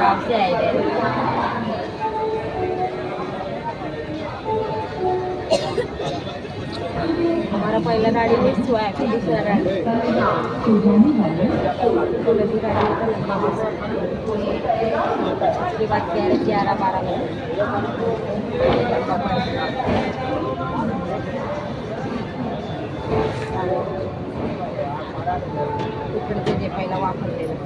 गाँव से आए थे। हमारा पहला गाड़ी मिस हुआ है, फिर दूसरा गाड़ी उसके बाद 11-12 बजे इकडचे जे पहिला वापरलेलं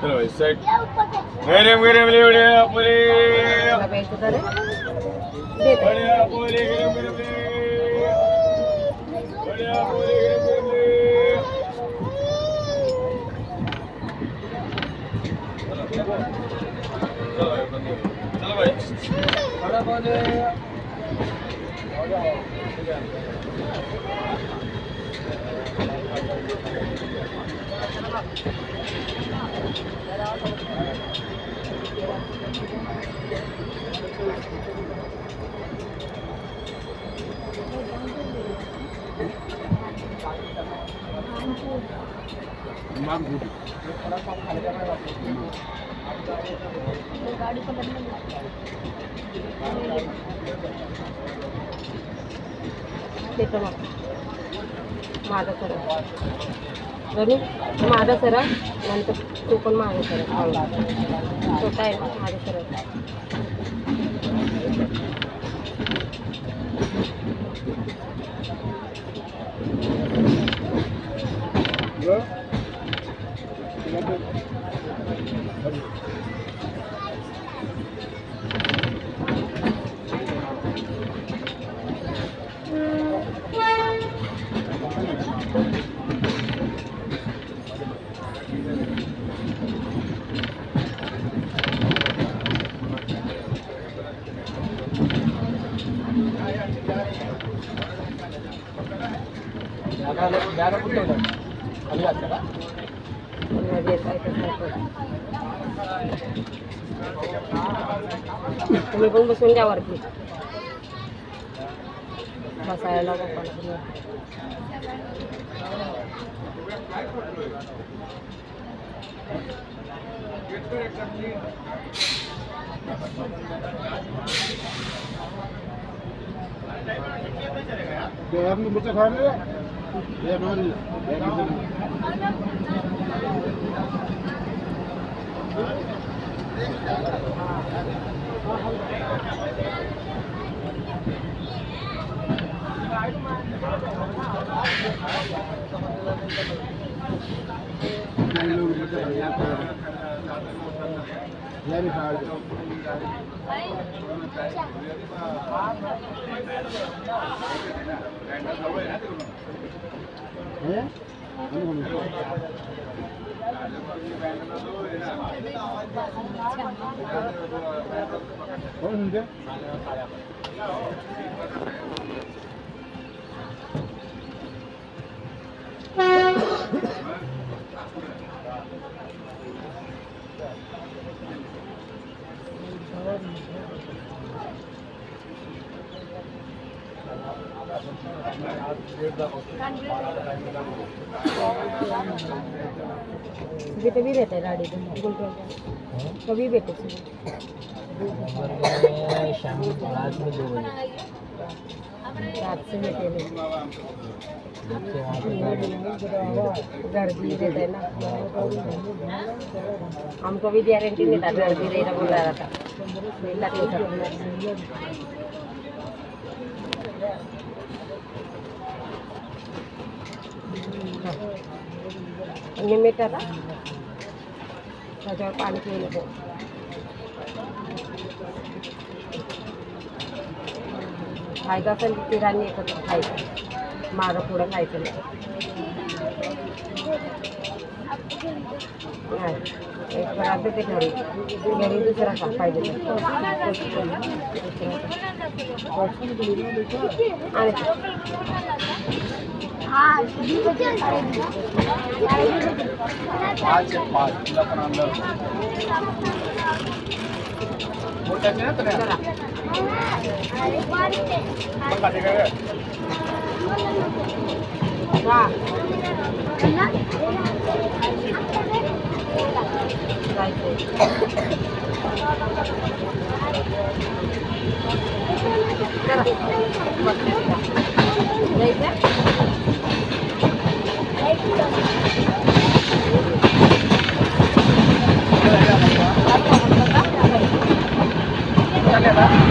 चलो इस साइड गरम गरम ले उड़े आपले बढ़िया बोले गरम गरम ले बढ़िया बोले गरम गरम ले चलो भाई बड़ा बोले गाड़ी को माझा सरळ रनू माझा सरळ नंतर तू पण माझा सरळ छोटा आहे ना माझा सरळ तुम्ही पण बसून घ्या वरती बसायला बच्चा खा ले बेटे भी रहते हैं गाड़ी में कभी बेटे शाम को रात में 2 बजे रात से बेटे गर्दी रहता है ना हमको भी गारंटी नहीं था गर्दी रहना बोल रहा था लिमिट आता त्याच्यावर पाणी पिऊ नको खायचं असेल की तिघांनी एकत्र खायचं, मागं पुढं खायचं नाही. एक पदार्थ ते घरी घरी दुसरा का पाहिजे चला